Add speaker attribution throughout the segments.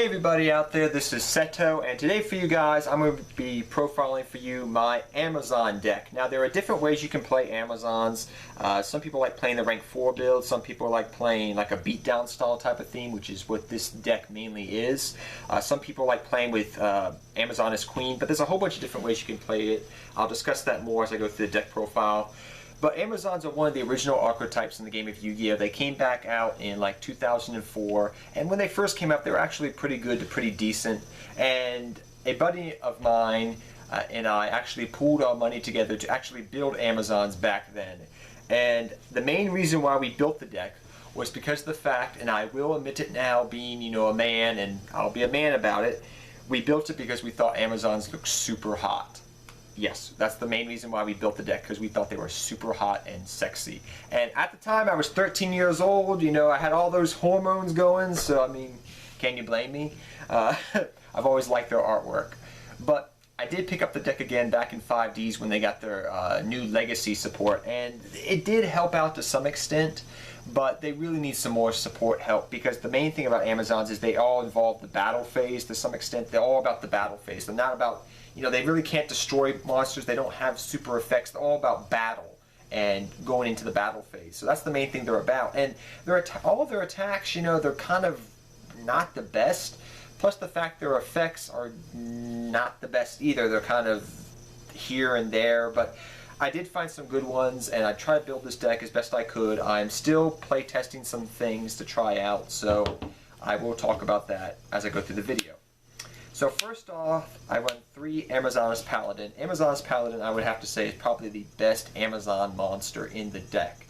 Speaker 1: Hey everybody out there, this is Seto, and today for you guys I'm going to be profiling for you my Amazon deck. Now there are different ways you can play Amazons. Some people like playing the rank 4 build, some people like playing like a beatdown style type of theme, which is what this deck mainly is. Some people like playing with Amazon as queen, but there's a whole bunch of different ways you can play it. I'll discuss that more as I go through the deck profile. But Amazons are one of the original archetypes in the game of Yu-Gi-Oh! They came back out in like 2004, and when they first came out they were actually pretty good to pretty decent. And a buddy of mine and I actually pooled our money together to actually build Amazons back then. And the main reason why we built the deck was because of the fact, and I will admit it now being, a man, and I'll be a man about it, we built it because we thought Amazons looked super hot. Yes, that's the main reason why we built the deck, because we thought they were super hot and sexy. And at the time, I was 13 years old, I had all those hormones going, so I mean, can you blame me? I've always liked their artwork. But I did pick up the deck again back in 5Ds when they got their new Legacy support, and it did help out to some extent, but they really need some more support help, because the main thing about Amazons is they all involve the battle phase to some extent. They're all about the battle phase. They're not about, they really can't destroy monsters. They don't have super effects. They're all about battle and going into the battle phase. So that's the main thing they're about. And all of their attacks, they're kind of not the best. Plus the fact their effects are not the best either. They're kind of here and there. But I did find some good ones, and I tried to build this deck as best I could. I'm still play testing some things to try out, so I will talk about that as I go through the video. So first off, I run 3 Amazoness Paladin. Amazoness Paladin, I would have to say, is probably the best Amazon monster in the deck.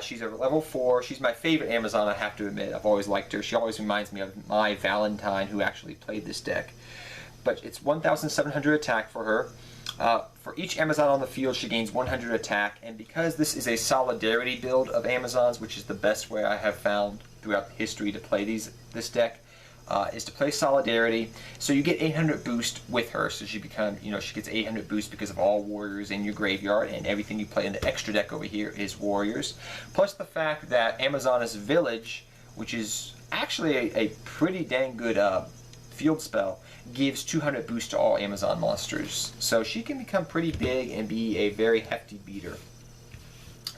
Speaker 1: She's a level 4. She's my favorite Amazon, I have to admit. I've always liked her. She always reminds me of my Valentine, who actually played this deck. But it's 1,700 attack for her. For each Amazon on the field, she gains 100 attack, and because this is a solidarity build of Amazons, which is the best way I have found throughout history to play this deck, is to play solidarity. So you get 800 boost with her, so she she gets 800 boost because of all warriors in your graveyard, and everything you play in the extra deck over here is warriors. Plus the fact that Amazoness Village, which is actually a pretty dang good field spell, gives 200 boost to all Amazon monsters. So she can become pretty big and be a very hefty beater.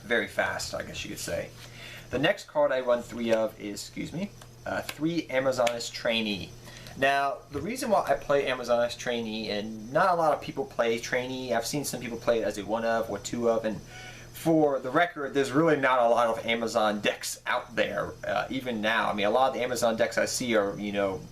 Speaker 1: Very fast, I guess you could say. The next card I run 3 of is, 3 Amazoness Trainee. Now, the reason why I play Amazoness Trainee, and not a lot of people play Trainee, I've seen some people play it as a 1 of or 2 of, and for the record, there's really not a lot of Amazon decks out there, even now. I mean, a lot of the Amazon decks I see are,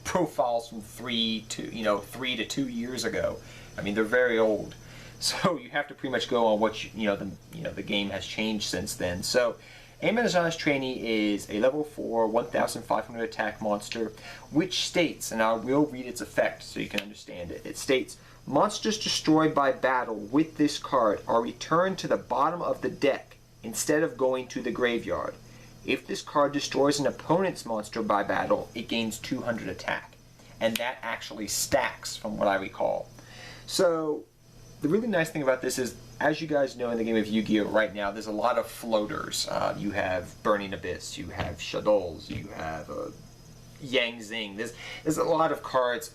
Speaker 1: profiles from 3 to 2 years ago. I mean, they're very old. So you have to pretty much go on what, the game has changed since then. So Amazoness Trainee is a level 4, 1,500 attack monster, which states, and I will read its effect so you can understand it. It states, monsters destroyed by battle with this card are returned to the bottom of the deck instead of going to the graveyard. If this card destroys an opponent's monster by battle, it gains 200 attack. And that actually stacks, from what I recall. So the really nice thing about this is, as you guys know in the game of Yu-Gi-Oh! Right now, there's a lot of floaters. You have Burning Abyss, you have Shadows, you have Yang Zing. There's a lot of cards,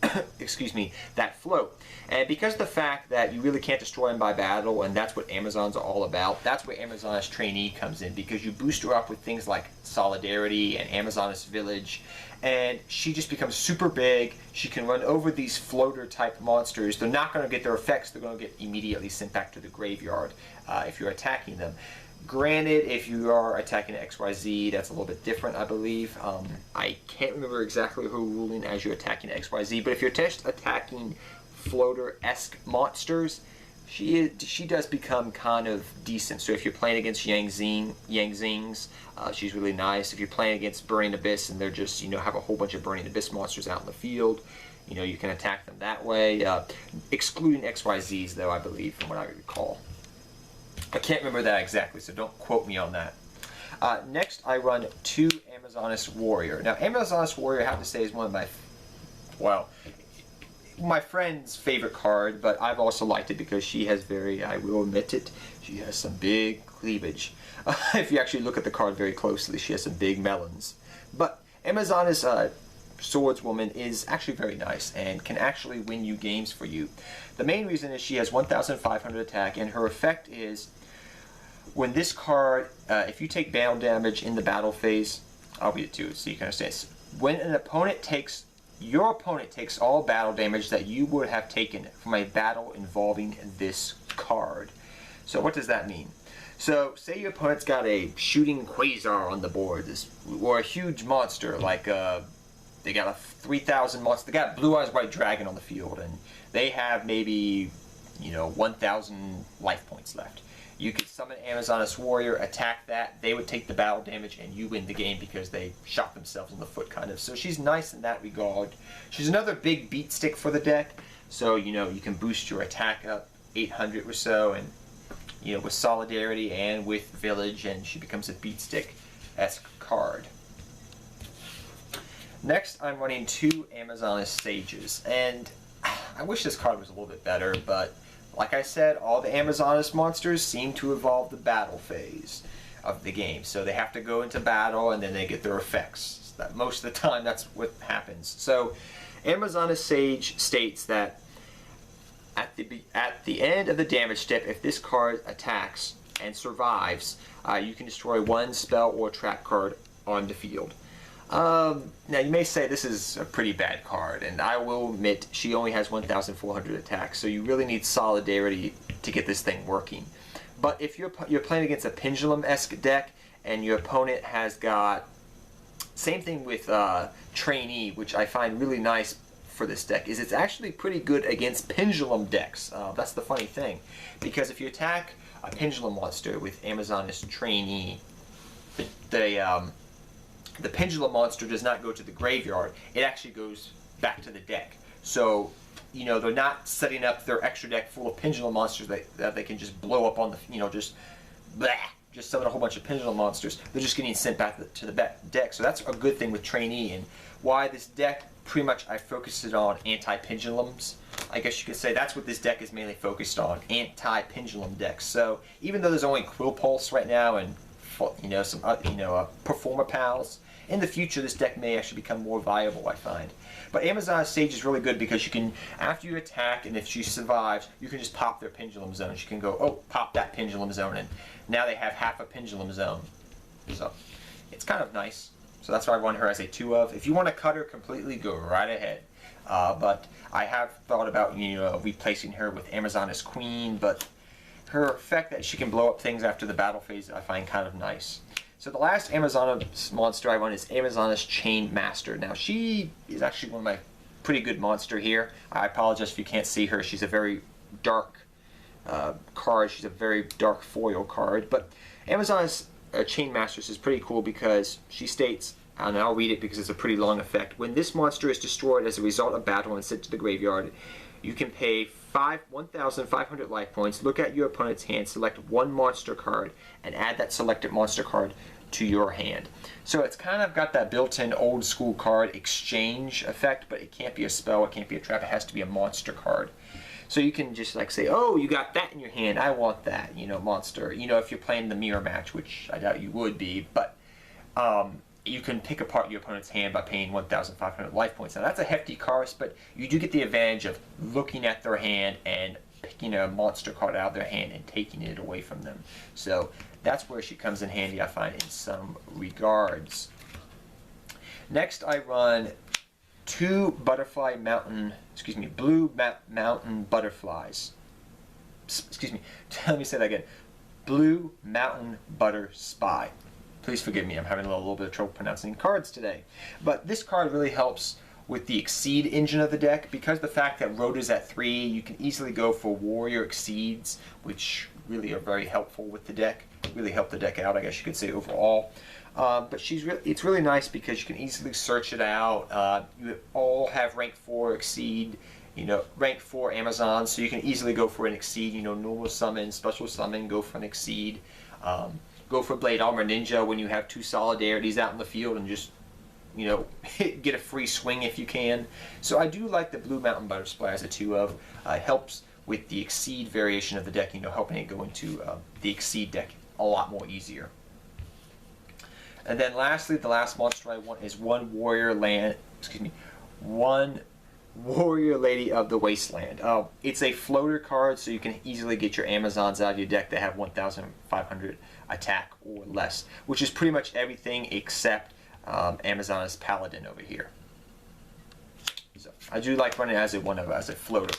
Speaker 1: that float. And because of the fact that you really can't destroy them by battle, and that's what Amazons are all about, that's where Amazoness Trainee comes in, because you boost her up with things like Solidarity and Amazoness Village, and she just becomes super big. She can run over these floater type monsters. They're not going to get their effects, they're going to get immediately sent back to the graveyard if you're attacking them. Granted, if you are attacking XYZ, that's a little bit different, I believe. I can't remember exactly her ruling as you're attacking XYZ, but if you're just attacking floater-esque monsters, she does become kind of decent. So if you're playing against Yang Zings, she's really nice. If you're playing against Burning Abyss and they're just, have a whole bunch of Burning Abyss monsters out in the field, you can attack them that way. Excluding XYZs, though, I believe, from what I recall. I can't remember that exactly, so don't quote me on that. Next, I run 2 Amazoness Warrior. Now, Amazoness Warrior, I have to say, is one of my friend's favorite card, but I've also liked it because she has I will admit it, she has some big cleavage. If you actually look at the card very closely, she has some big melons. But Amazoness swordswoman is actually very nice and can actually win you games for you. The main reason is she has 1,500 attack, and her effect is when this card, if you take battle damage in the battle phase, I'll read it to you so you can understand. When an opponent takes, your opponent takes all battle damage that you would have taken from a battle involving this card. So what does that mean? So say your opponent's got a shooting quasar on the board, or a huge monster like they got a 3,000 monster. They got Blue Eyes White Dragon on the field, and they have maybe 1,000 life points left. You could summon Amazoness Warrior, attack that. They would take the battle damage, and you win the game because they shot themselves in the foot, kind of. So she's nice in that regard. She's another big beat stick for the deck. So you can boost your attack up 800 or so, and with Solidarity and with Village, and she becomes a beat stick-esque card. Next, I'm running 2 Amazoness Sages, and I wish this card was a little bit better, but like I said, all the Amazoness monsters seem to evolve the battle phase of the game. So they have to go into battle and then they get their effects. Most of the time that's what happens. So Amazoness Sage states that at the end of the damage step, if this card attacks and survives, you can destroy 1 spell or trap card on the field. Now you may say this is a pretty bad card, and I will admit she only has 1,400 attack, so you really need Solidarity to get this thing working. But if you're playing against a Pendulum-esque deck, and your opponent has got, same thing with Trainee, which I find really nice for this deck, is it's actually pretty good against Pendulum decks. That's the funny thing, because if you attack a Pendulum monster with Amazoness Trainee, the Pendulum monster does not go to the graveyard. It actually goes back to the deck. So, they're not setting up their extra deck full of Pendulum monsters that they can just blow up on the, just summon a whole bunch of Pendulum monsters. They're just getting sent back to the deck. So that's a good thing with Trainee, and why this deck, pretty much I focused it on anti-Pendulums. I guess you could say that's what this deck is mainly focused on, anti-Pendulum decks. So even though there's only Quill Pulse right now and some Performer Pals, in the future this deck may actually become more viable, I find. But Amazoness Sage is really good because you can, after you attack, and if she survives, you can just pop their Pendulum Zone. She can go, oh, pop that Pendulum Zone, and now they have half a Pendulum Zone. So it's kind of nice. So that's why I run her as a 2 of. If you want to cut her completely, go right ahead. But I have thought about replacing her with Amazoness Queen, but her effect that she can blow up things after the battle phase I find kind of nice. So the last Amazoness monster I run is Amazoness Chain Master. Now she is actually one of my pretty good monster here. I apologize if you can't see her. She's a very dark card. She's a very dark foil card. But Amazoness Chain Masters is pretty cool because she states, and I'll read it because it's a pretty long effect, when this monster is destroyed as a result of battle and sent to the graveyard, you can pay 1,500 life points, look at your opponent's hand, select 1 monster card, and add that selected monster card to your hand. So it's kind of got that built-in old school card exchange effect, but it can't be a spell, it can't be a trap, it has to be a monster card. So you can just like say, oh, you got that in your hand, I want that, monster. If you're playing the mirror match, which I doubt you would be, but you can pick apart your opponent's hand by paying 1,500 life points. Now that's a hefty cost, but you do get the advantage of looking at their hand and picking a monster card out of their hand and taking it away from them. So that's where she comes in handy, I find, in some regards. Next I run 2 Blue Mountain Butterflies. Excuse me, let me say that again. Blue Mountain Butter Spy. Please forgive me, I'm having a little bit of trouble pronouncing cards today. But this card really helps with the Exceed engine of the deck. Because the fact that Rhoda's at 3, you can easily go for Warrior Exceeds, which really are very helpful with the deck. Really help the deck out, I guess you could say, overall. But it's really nice because you can easily search it out. You all have rank 4 Exceed, rank 4 Amazon, so you can easily go for an Exceed, normal summon, special summon, go for an Exceed. Go for Blade Armor Ninja when you have 2 Solidarities out in the field and just, get a free swing if you can. So I do like the Blue Mountain Butterfly as a 2 of. It helps with the Exceed variation of the deck, helping it go into the Exceed deck a lot more easier. And then lastly, the last monster I want is 1 Warrior excuse me, one Warrior Lady of the Wasteland. It's a floater card, so you can easily get your Amazons out of your deck that have 1,500 attack or less, which is pretty much everything except Amazon's Paladin over here. So I do like running as a floater.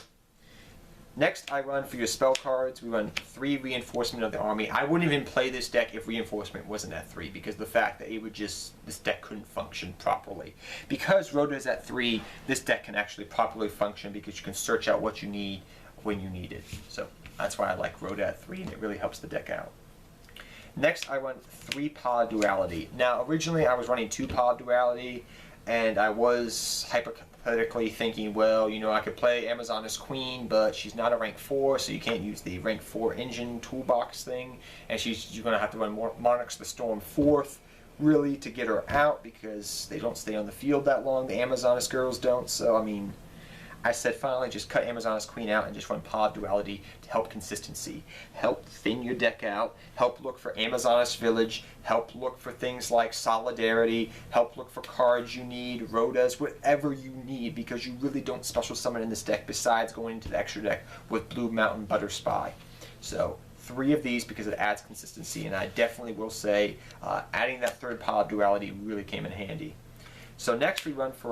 Speaker 1: Next, I run for your spell cards. We run 3 Reinforcement of the Army. I wouldn't even play this deck if Reinforcement wasn't at 3, because the fact that this deck couldn't function properly. Because Rhoda is at 3, this deck can actually properly function because you can search out what you need when you need it. So that's why I like Rhoda at 3, and it really helps the deck out. Next, I run 3 Pod Duality. Now, originally I was running 2 Pod Duality, and I was hypothetically thinking, well, you know, I could play Amazoness Queen, but she's not a rank 4, so you can't use the rank 4 engine toolbox thing, and you're going to have to run Monarchs the Storm 4th, really, to get her out, because they don't stay on the field that long. The Amazoness girls don't, so, I mean, I said finally just cut Amazoness Queen out and just run Pod Duality to help consistency, help thin your deck out, help look for Amazoness Village, help look for things like Solidarity, help look for cards you need, Rhodas, whatever you need, because you really don't special summon in this deck besides going into the extra deck with Blue Mountain Butter Spy. So 3 of these because it adds consistency, and I definitely will say adding that 3rd Pod Duality really came in handy. So next we run 3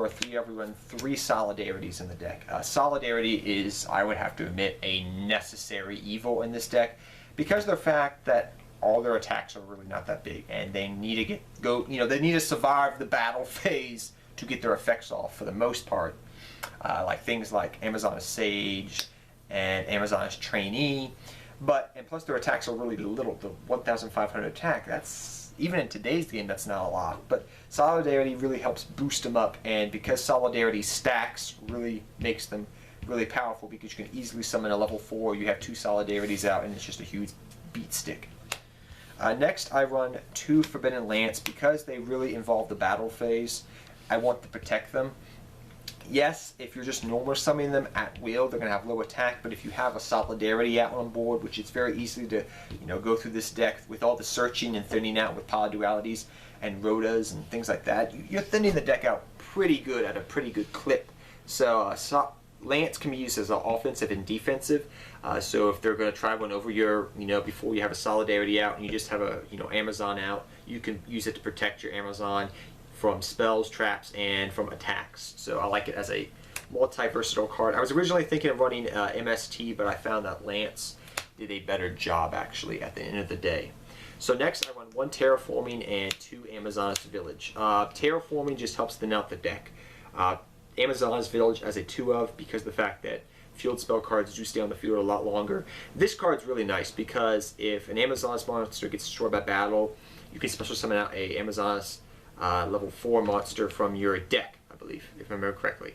Speaker 1: Solidarities in the deck. Solidarity is, I would have to admit, a necessary evil in this deck because of the fact that all their attacks are really not that big, and they need to they need to survive the battle phase to get their effects off for the most part. Like things like Amazoness Sage and Amazoness Trainee, and plus their attacks are really little. The 1,500 attack, that's, even in today's game, that's not a lot, but Solidarity really helps boost them up, and because Solidarity stacks really makes them really powerful because you can easily summon a level 4, you have 2 Solidarities out, and it's just a huge beat stick. Next, I run 2 Forbidden Lance because they really involve the battle phase. I want to protect them. Yes, if you're just normal summoning them at will, they're going to have low attack, but if you have a Solidarity out on board, which is very easy to go through this deck with all the searching and thinning out with Pod Dualities and Rhodas and things like that, you're thinning the deck out pretty good at a pretty good clip. So Lance can be used as an offensive and defensive. So if they're going to try one over your, before you have a Solidarity out and you just have a, Amazon out, you can use it to protect your Amazon from spells, traps, and from attacks. So I like it as a multi-versatile card. I was originally thinking of running MST, but I found that Lance did a better job actually at the end of the day. So next I run 1 Terraforming and 2 Amazoness Village. Terraforming just helps thin out the deck. Amazoness Village as a 2 of, because of the fact that field spell cards do stay on the field a lot longer. This card's really nice because if an Amazoness monster gets destroyed by battle, you can special summon out a Amazoness level 4 monster from your deck, I believe, if I remember correctly.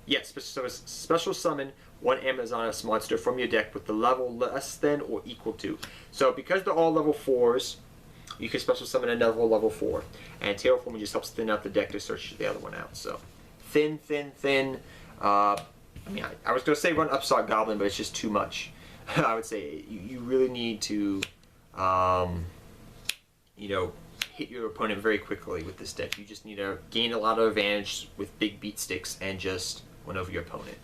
Speaker 1: Yes, special summon 1 Amazoness monster from your deck with the level less than or equal to. So because they're all level 4s, you can special summon another level 4. And Terraforming just helps thin out the deck to search the other one out. So thin. I was going to say run Upstart Goblin, but it's just too much. I would say you really need to, hit your opponent very quickly with this deck. You just need to gain a lot of advantage with big beat sticks and just win over your opponent.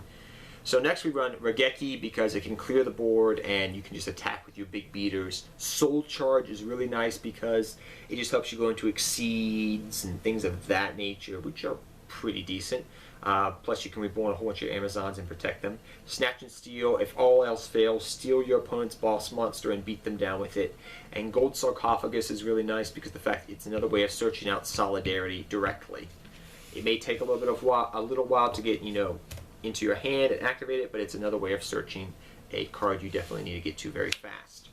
Speaker 1: So next we run Regeki because it can clear the board and you can just attack with your big beaters. Soul Charge is really nice because it just helps you go into Exceeds and things of that nature, which are pretty decent. Plus you can reborn a whole bunch of Amazons and protect them. Snatch and Steal, if all else fails, steal your opponent's boss monster and beat them down with it. And Gold Sarcophagus is really nice because the fact it's another way of searching out Solidarity directly. It may take a little while to get, into your hand and activate it, but it's another way of searching a card you definitely need to get to very fast.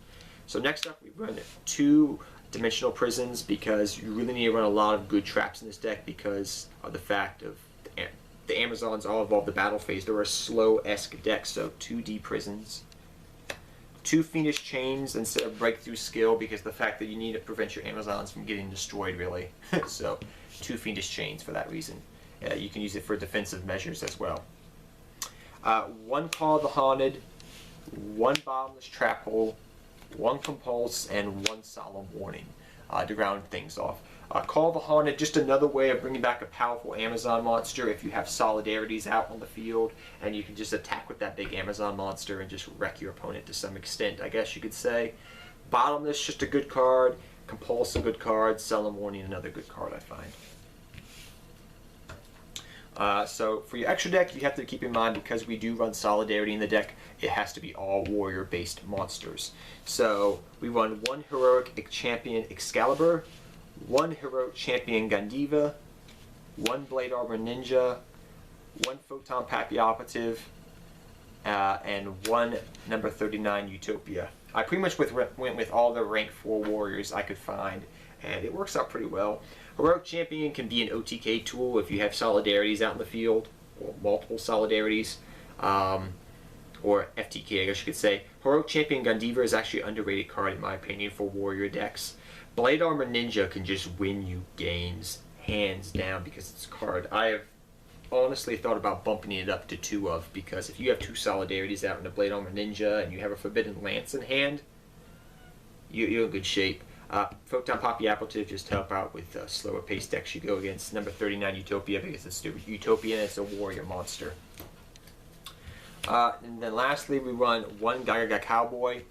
Speaker 1: So next up we run 2 Dimensional Prisons because you really need to run a lot of good traps in this deck because of the fact of the Amazons all evolve the battle phase. They're a slow-esque deck, so 2D Prisons. 2 Fiendish Chains instead of Breakthrough Skill because the fact that you need to prevent your Amazons from getting destroyed, really. So 2 Fiendish Chains for that reason. You can use it for defensive measures as well. 1 Call of the Haunted, 1 Bottomless Trap Hole, 1 Compulse, and 1 Solemn Warning to ground things off. Call of the Haunted, just another way of bringing back a powerful Amazon monster if you have solidarities out on the field, and you can just attack with that big Amazon monster and just wreck your opponent to some extent, I guess you could say. Bottomless, just a good card. Compulse, a good card. Solemn Warning, another good card, I find. So for your extra deck, you have to keep in mind, because we do run Solidarity in the deck, it has to be all warrior-based monsters. So we run one Heroic Champion Excalibur, one Heroic Champion Gandiva, one Blade Armor Ninja, one Photon Pappy Operative, and one number 39 Utopia. I pretty much went with all the rank 4 warriors I could find, and it works out pretty well. Heroic Champion can be an OTK tool if you have solidarities out in the field, or multiple solidarities, or FTK, I guess you could say. Heroic Champion Gandiva is actually an underrated card in my opinion for warrior decks. Blade Armor Ninja can just win you games, hands down, because it's a card I have honestly thought about bumping it up to 2 of, because if you have 2 solidarities out in a Blade Armor Ninja and you have a Forbidden Lance in hand, you're in good shape. Photon Poppy Appleton just help out with slower pace decks you go against. Number 39 Utopia, because it's Utopia and it's a warrior monster. And then lastly, we run one Gagaga Cowboy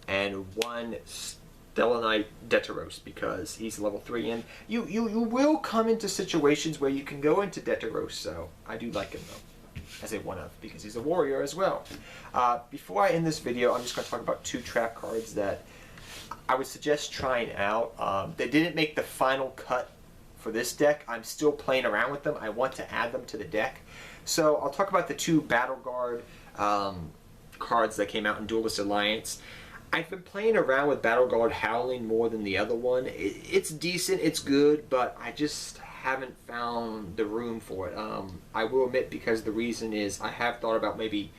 Speaker 1: and one Stella Knight Detaros, because he's level 3, and you will come into situations where you can go into Detaros, so I do like him though as a 1-of, because he's a warrior as well. Before I end this video, I'm just going to talk about 2 trap cards that I would suggest trying out. They didn't make the final cut for this deck. I'm still playing around with them. I want to add them to the deck. So I'll talk about the 2 Battle Guard cards that came out in Duelist Alliance. I've been playing around with Battle Guard Howling more than the other one. It's decent, it's good, but I just haven't found the room for it. I will admit, because the reason is I have thought about maybe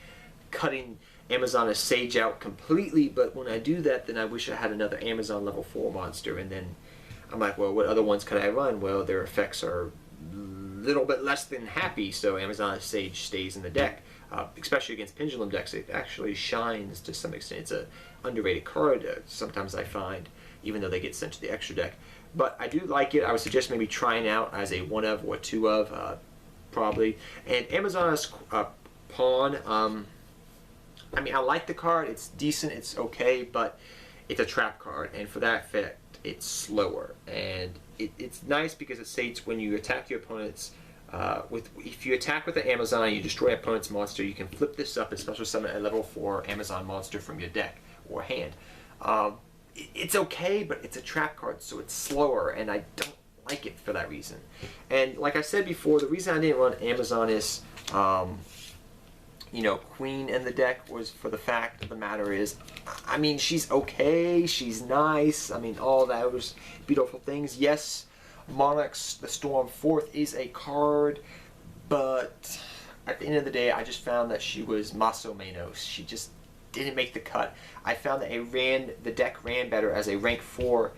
Speaker 1: cutting Amazon Sage out completely, but when I do that, then I wish I had another Amazon level 4 monster, and then I'm like, well, what other ones could I run? Well, their effects are a little bit less than happy, so Amazon Sage stays in the deck. Especially against Pendulum decks, it actually shines to some extent. It's an underrated card, sometimes I find, even though they get sent to the extra deck. But I do like it. I would suggest maybe trying out as a 1-of or 2-of, probably. And Amazon's Pawn, I mean, I like the card. It's decent, it's okay, but it's a trap card, and for that effect, it's slower. And it's nice because it states when you attack your opponents, if you attack with the Amazon and you destroy an opponent's monster, you can flip this up and special summon a level 4 Amazon monster from your deck or hand. It's okay, but it's a trap card, so it's slower, and I don't like it for that reason. And like I said before, the reason I didn't run Amazon is, Queen in the deck was for the fact of the matter is, I mean, she's okay, she's nice, I mean, all those beautiful things. Yes, Monarchs the Storm 4th is a card, but at the end of the day, I just found that she was Maso Menos. She just didn't make the cut. I found that the deck ran better as a rank 4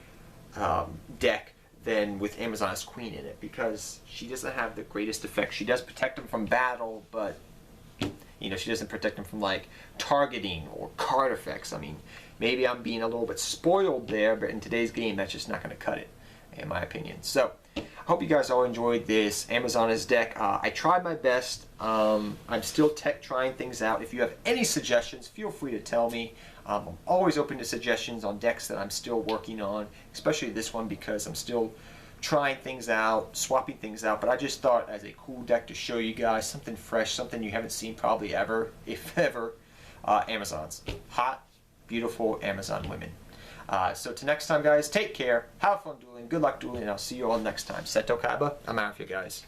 Speaker 1: deck than with Amazon's Queen in it, because she doesn't have the greatest effect. She does protect them from battle, but she doesn't protect them from like targeting or card effects. I mean, maybe I'm being a little bit spoiled there, but in today's game, that's just not going to cut it, in my opinion. So, I hope you guys all enjoyed this Amazon's deck. I tried my best. I'm still trying things out. If you have any suggestions, feel free to tell me. I'm always open to suggestions on decks that I'm still working on, especially this one, because I'm still trying things out, swapping things out, but I just thought as a cool deck to show you guys something fresh, something you haven't seen probably ever, if ever. Amazons. Hot, beautiful Amazon women. So till next time, guys, take care, have fun dueling, good luck dueling, and I'll see you all next time. Seto Kaba, I'm out of here, guys.